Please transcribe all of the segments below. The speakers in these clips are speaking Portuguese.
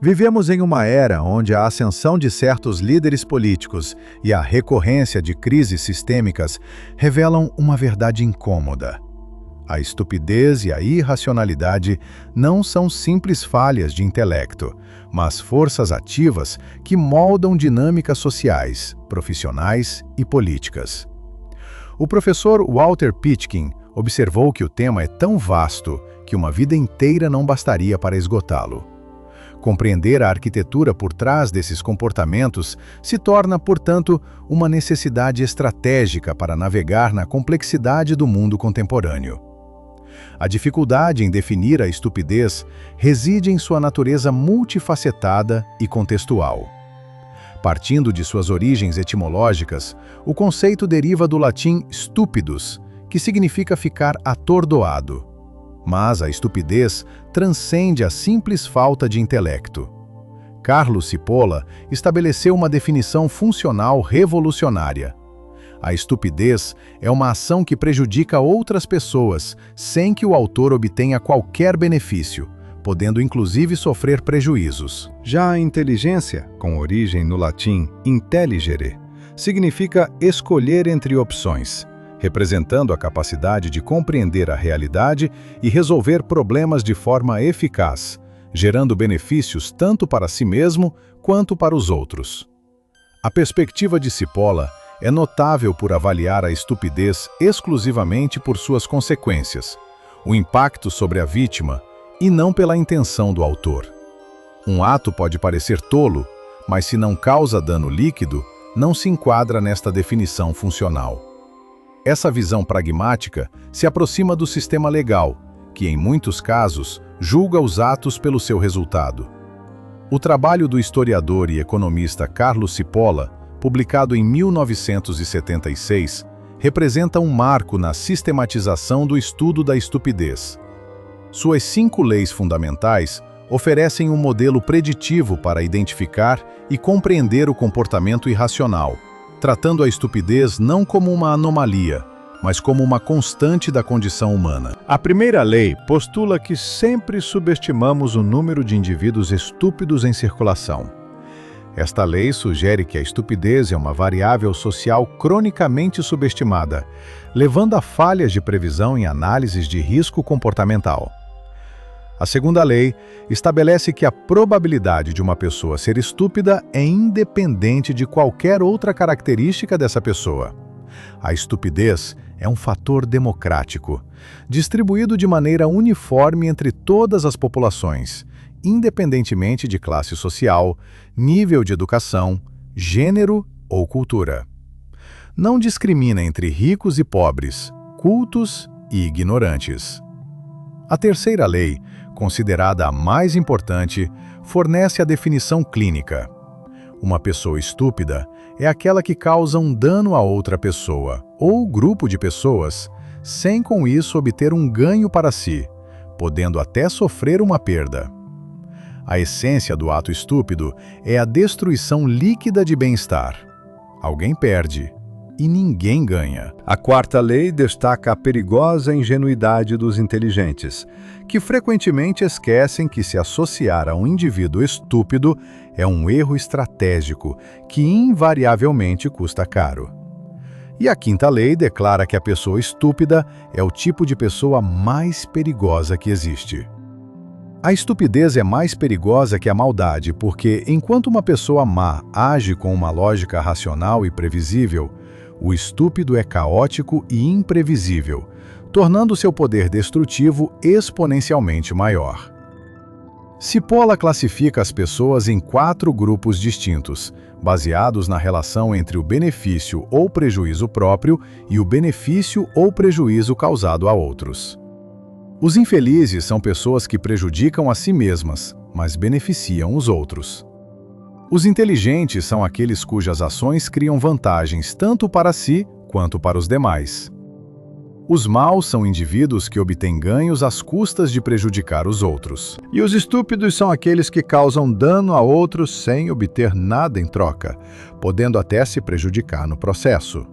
Vivemos em uma era onde a ascensão de certos líderes políticos e a recorrência de crises sistêmicas revelam uma verdade incômoda. A estupidez e a irracionalidade não são simples falhas de intelecto, mas forças ativas que moldam dinâmicas sociais, profissionais e políticas. O professor Walter Pitkin observou que o tema é tão vasto que uma vida inteira não bastaria para esgotá-lo. Compreender a arquitetura por trás desses comportamentos se torna, portanto, uma necessidade estratégica para navegar na complexidade do mundo contemporâneo. A dificuldade em definir a estupidez reside em sua natureza multifacetada e contextual. Partindo de suas origens etimológicas, o conceito deriva do latim stupidus, que significa ficar atordoado. Mas a estupidez transcende a simples falta de intelecto. Carlo Cipolla estabeleceu uma definição funcional revolucionária. A estupidez é uma ação que prejudica outras pessoas sem que o autor obtenha qualquer benefício, podendo inclusive sofrer prejuízos. Já a inteligência, com origem no latim intelligere, significa escolher entre opções, representando a capacidade de compreender a realidade e resolver problemas de forma eficaz, gerando benefícios tanto para si mesmo quanto para os outros. A perspectiva de Cipolla é notável por avaliar a estupidez exclusivamente por suas consequências, o impacto sobre a vítima, e não pela intenção do autor. Um ato pode parecer tolo, mas se não causa dano líquido, não se enquadra nesta definição funcional. Essa visão pragmática se aproxima do sistema legal, que em muitos casos julga os atos pelo seu resultado. O trabalho do historiador e economista Carlo Cipolla, publicado em 1976, representa um marco na sistematização do estudo da estupidez. Suas 5 leis fundamentais oferecem um modelo preditivo para identificar e compreender o comportamento irracional, tratando a estupidez não como uma anomalia, mas como uma constante da condição humana. A primeira lei postula que sempre subestimamos o número de indivíduos estúpidos em circulação. Esta lei sugere que a estupidez é uma variável social cronicamente subestimada, levando a falhas de previsão em análises de risco comportamental. A segunda lei estabelece que a probabilidade de uma pessoa ser estúpida é independente de qualquer outra característica dessa pessoa. A estupidez é um fator democrático, distribuído de maneira uniforme entre todas as populações, independentemente de classe social, nível de educação, gênero ou cultura. Não discrimina entre ricos e pobres, cultos e ignorantes. A terceira lei, considerada a mais importante, fornece a definição clínica. Uma pessoa estúpida é aquela que causa um dano a outra pessoa ou grupo de pessoas, sem com isso obter um ganho para si, podendo até sofrer uma perda. A essência do ato estúpido é a destruição líquida de bem-estar. Alguém perde e ninguém ganha. A quarta lei destaca a perigosa ingenuidade dos inteligentes, que frequentemente esquecem que se associar a um indivíduo estúpido é um erro estratégico que invariavelmente custa caro. E a quinta lei declara que a pessoa estúpida é o tipo de pessoa mais perigosa que existe. A estupidez é mais perigosa que a maldade porque, enquanto uma pessoa má age com uma lógica racional e previsível, o estúpido é caótico e imprevisível, tornando seu poder destrutivo exponencialmente maior. Cipolla classifica as pessoas em 4 grupos distintos, baseados na relação entre o benefício ou prejuízo próprio e o benefício ou prejuízo causado a outros. Os infelizes são pessoas que prejudicam a si mesmas, mas beneficiam os outros. Os inteligentes são aqueles cujas ações criam vantagens tanto para si quanto para os demais. Os maus são indivíduos que obtêm ganhos às custas de prejudicar os outros. E os estúpidos são aqueles que causam dano a outros sem obter nada em troca, podendo até se prejudicar no processo.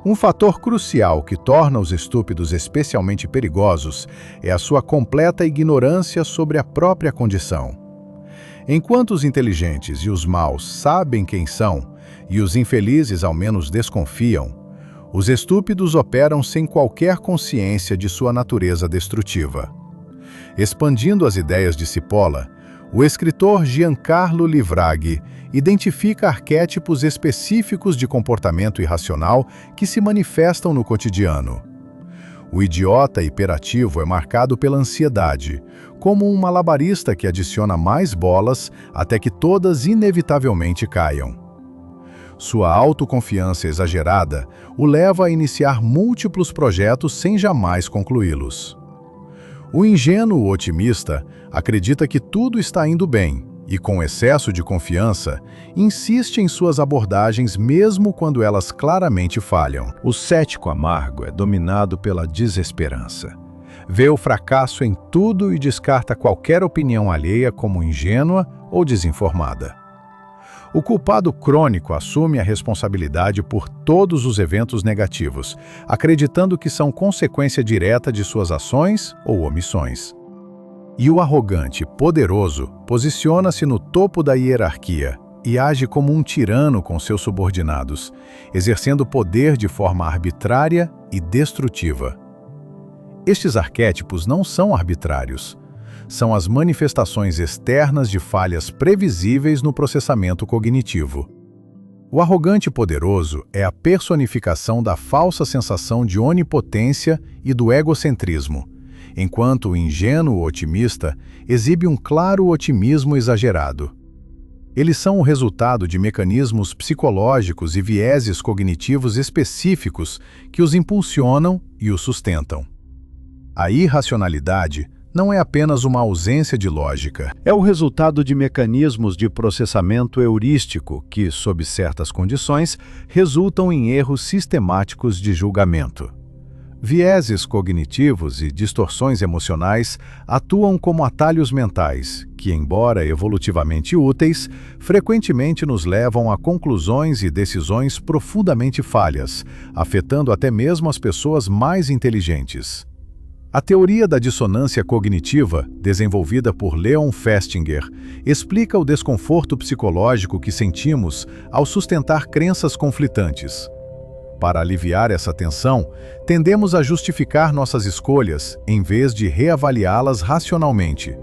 Um fator crucial que torna os estúpidos especialmente perigosos é a sua completa ignorância sobre a própria condição. Enquanto os inteligentes e os maus sabem quem são, e os infelizes ao menos desconfiam, os estúpidos operam sem qualquer consciência de sua natureza destrutiva. Expandindo as ideias de Cipolla, o escritor Giancarlo Livraghi identifica arquétipos específicos de comportamento irracional que se manifestam no cotidiano. O idiota hiperativo é marcado pela ansiedade, como um malabarista que adiciona mais bolas até que todas inevitavelmente caiam. Sua autoconfiança exagerada o leva a iniciar múltiplos projetos sem jamais concluí-los. O ingênuo otimista acredita que tudo está indo bem e, com excesso de confiança, insiste em suas abordagens mesmo quando elas claramente falham. O cético amargo é dominado pela desesperança. Vê o fracasso em tudo e descarta qualquer opinião alheia como ingênua ou desinformada. O culpado crônico assume a responsabilidade por todos os eventos negativos, acreditando que são consequência direta de suas ações ou omissões. E o arrogante poderoso posiciona-se no topo da hierarquia e age como um tirano com seus subordinados, exercendo poder de forma arbitrária e destrutiva. Estes arquétipos não são arbitrários. São as manifestações externas de falhas previsíveis no processamento cognitivo. O arrogante poderoso é a personificação da falsa sensação de onipotência e do egocentrismo, enquanto o ingênuo otimista exibe um claro otimismo exagerado. Eles são o resultado de mecanismos psicológicos e vieses cognitivos específicos que os impulsionam e os sustentam. A irracionalidade não é apenas uma ausência de lógica. É o resultado de mecanismos de processamento heurístico que, sob certas condições, resultam em erros sistemáticos de julgamento. Vieses cognitivos e distorções emocionais atuam como atalhos mentais que, embora evolutivamente úteis, frequentemente nos levam a conclusões e decisões profundamente falhas, afetando até mesmo as pessoas mais inteligentes. A teoria da dissonância cognitiva, desenvolvida por Leon Festinger, explica o desconforto psicológico que sentimos ao sustentar crenças conflitantes. Para aliviar essa tensão, tendemos a justificar nossas escolhas em vez de reavaliá-las racionalmente.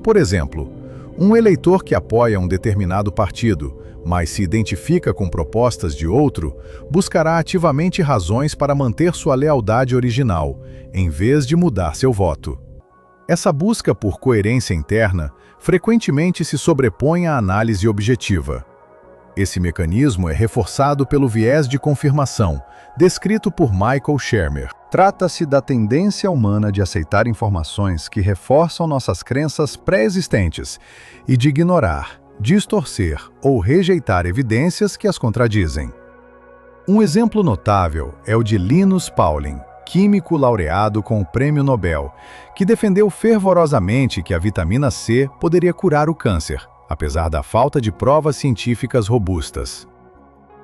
Por exemplo, um eleitor que apoia um determinado partido, mas se identifica com propostas de outro, buscará ativamente razões para manter sua lealdade original, em vez de mudar seu voto. Essa busca por coerência interna frequentemente se sobrepõe à análise objetiva. Esse mecanismo é reforçado pelo viés de confirmação, descrito por Michael Shermer. Trata-se da tendência humana de aceitar informações que reforçam nossas crenças pré-existentes e de ignorar, distorcer ou rejeitar evidências que as contradizem. Um exemplo notável é o de Linus Pauling, químico laureado com o Prêmio Nobel, que defendeu fervorosamente que a vitamina C poderia curar o câncer, apesar da falta de provas científicas robustas.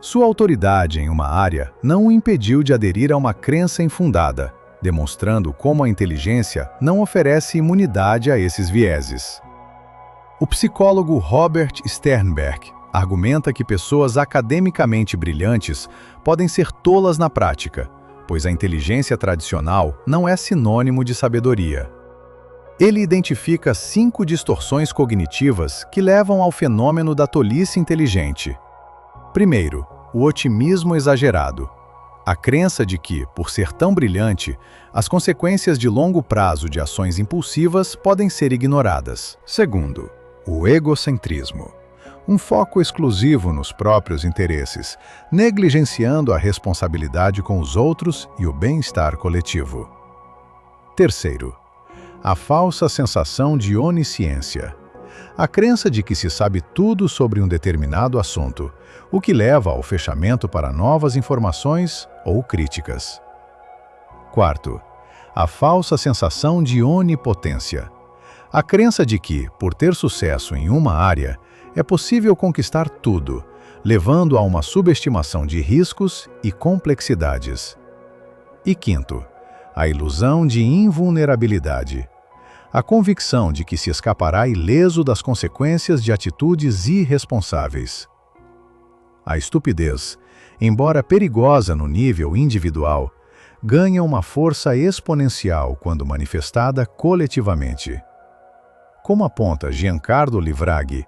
Sua autoridade em uma área não o impediu de aderir a uma crença infundada, demonstrando como a inteligência não oferece imunidade a esses vieses. O psicólogo Robert Sternberg argumenta que pessoas academicamente brilhantes podem ser tolas na prática, pois a inteligência tradicional não é sinônimo de sabedoria. Ele identifica 5 distorções cognitivas que levam ao fenômeno da tolice inteligente. Primeiro, o otimismo exagerado. A crença de que, por ser tão brilhante, as consequências de longo prazo de ações impulsivas podem ser ignoradas. Segundo, o egocentrismo. Um foco exclusivo nos próprios interesses, negligenciando a responsabilidade com os outros e o bem-estar coletivo. Terceiro, a falsa sensação de onisciência. A crença de que se sabe tudo sobre um determinado assunto, o que leva ao fechamento para novas informações ou críticas. Quarto, a falsa sensação de onipotência. A crença de que, por ter sucesso em uma área, é possível conquistar tudo, levando a uma subestimação de riscos e complexidades. E quinto, a ilusão de invulnerabilidade. a convicção de que se escapará ileso das consequências de atitudes irresponsáveis. A estupidez, embora perigosa no nível individual, ganha uma força exponencial quando manifestada coletivamente. Como aponta Giancarlo Livraghi,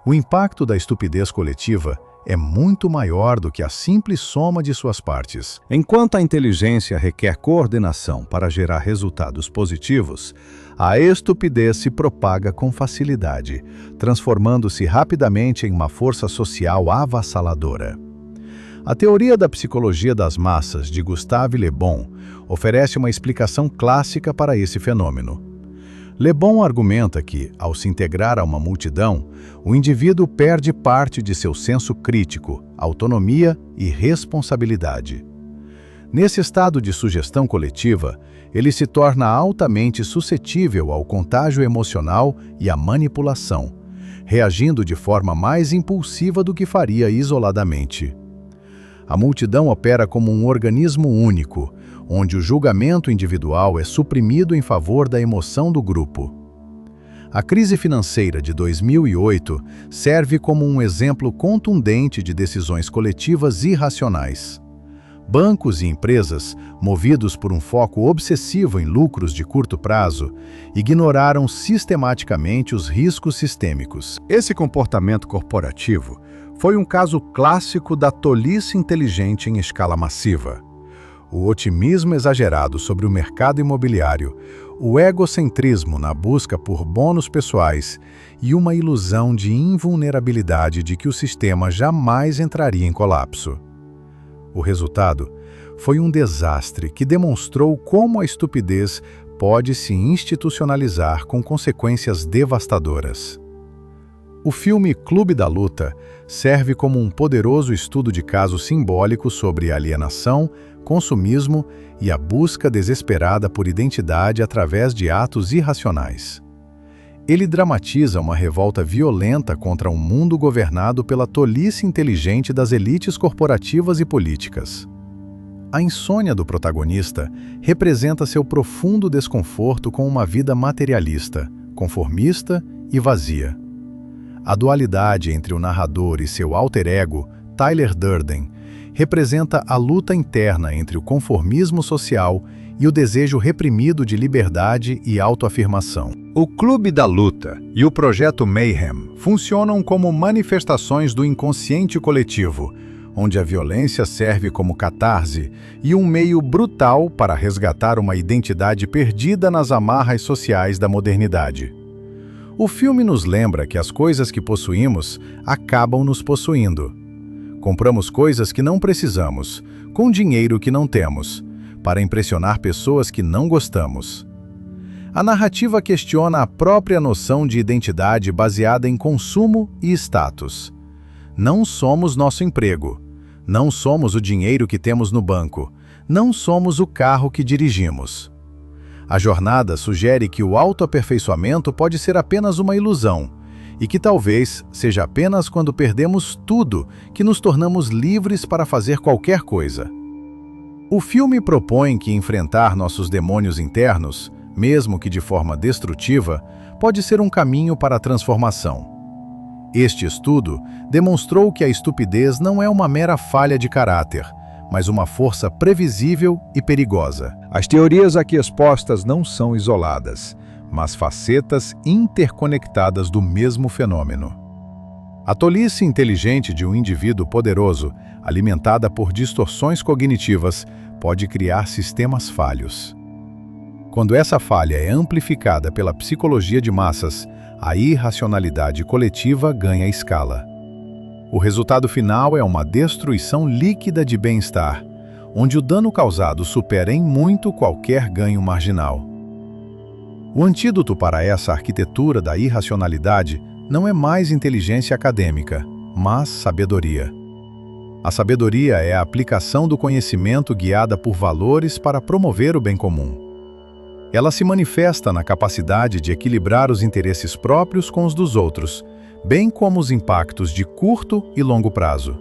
o impacto da estupidez coletiva é muito maior do que a simples soma de suas partes. Enquanto a inteligência requer coordenação para gerar resultados positivos, a estupidez se propaga com facilidade, transformando-se rapidamente em uma força social avassaladora. A teoria da psicologia das massas de Gustave Le Bon oferece uma explicação clássica para esse fenômeno. Le Bon argumenta que, ao se integrar a uma multidão, o indivíduo perde parte de seu senso crítico, autonomia e responsabilidade. Nesse estado de sugestão coletiva, ele se torna altamente suscetível ao contágio emocional e à manipulação, reagindo de forma mais impulsiva do que faria isoladamente. A multidão opera como um organismo único, onde o julgamento individual é suprimido em favor da emoção do grupo. A crise financeira de 2008 serve como um exemplo contundente de decisões coletivas irracionais. Bancos e empresas, movidos por um foco obsessivo em lucros de curto prazo, ignoraram sistematicamente os riscos sistêmicos. Esse comportamento corporativo foi um caso clássico da tolice inteligente em escala massiva. O otimismo exagerado sobre o mercado imobiliário, o egocentrismo na busca por bônus pessoais e uma ilusão de invulnerabilidade de que o sistema jamais entraria em colapso. O resultado foi um desastre que demonstrou como a estupidez pode se institucionalizar com consequências devastadoras. O filme Clube da Luta serve como um poderoso estudo de caso simbólico sobre alienação, consumismo e a busca desesperada por identidade através de atos irracionais. Ele dramatiza uma revolta violenta contra um mundo governado pela tolice inteligente das elites corporativas e políticas. A insônia do protagonista representa seu profundo desconforto com uma vida materialista, conformista e vazia. A dualidade entre o narrador e seu alter ego, Tyler Durden, representa a luta interna entre o conformismo social e o desejo reprimido de liberdade e autoafirmação. O Clube da Luta e o Projeto Mayhem funcionam como manifestações do inconsciente coletivo, onde a violência serve como catarse e um meio brutal para resgatar uma identidade perdida nas amarras sociais da modernidade. O filme nos lembra que as coisas que possuímos acabam nos possuindo. Compramos coisas que não precisamos, com dinheiro que não temos, para impressionar pessoas que não gostamos. A narrativa questiona a própria noção de identidade baseada em consumo e status. Não somos nosso emprego. Não somos o dinheiro que temos no banco. Não somos o carro que dirigimos. A jornada sugere que o autoaperfeiçoamento pode ser apenas uma ilusão, e que talvez seja apenas quando perdemos tudo que nos tornamos livres para fazer qualquer coisa. O filme propõe que enfrentar nossos demônios internos, mesmo que de forma destrutiva, pode ser um caminho para a transformação. Este estudo demonstrou que a estupidez não é uma mera falha de caráter, mas uma força previsível e perigosa. As teorias aqui expostas não são isoladas, mas facetas interconectadas do mesmo fenômeno. A tolice inteligente de um indivíduo poderoso, alimentada por distorções cognitivas, pode criar sistemas falhos. Quando essa falha é amplificada pela psicologia de massas, a irracionalidade coletiva ganha escala. O resultado final é uma destruição líquida de bem-estar, onde o dano causado supera em muito qualquer ganho marginal. O antídoto para essa arquitetura da irracionalidade não é mais inteligência acadêmica, mas sabedoria. A sabedoria é a aplicação do conhecimento guiada por valores para promover o bem comum. Ela se manifesta na capacidade de equilibrar os interesses próprios com os dos outros, bem como os impactos de curto e longo prazo.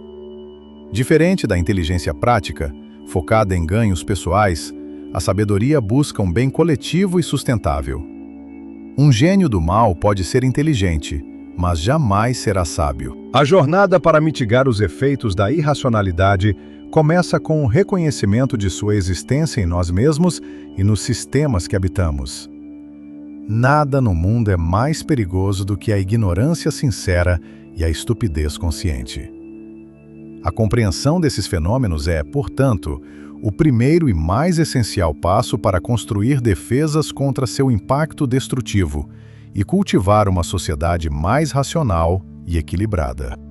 Diferente da inteligência prática, focada em ganhos pessoais, a sabedoria busca um bem coletivo e sustentável. Um gênio do mal pode ser inteligente, mas jamais será sábio. A jornada para mitigar os efeitos da irracionalidade começa com o reconhecimento de sua existência em nós mesmos e nos sistemas que habitamos. Nada no mundo é mais perigoso do que a ignorância sincera e a estupidez consciente. A compreensão desses fenômenos é, portanto, o primeiro e mais essencial passo para construir defesas contra seu impacto destrutivo e cultivar uma sociedade mais racional e equilibrada.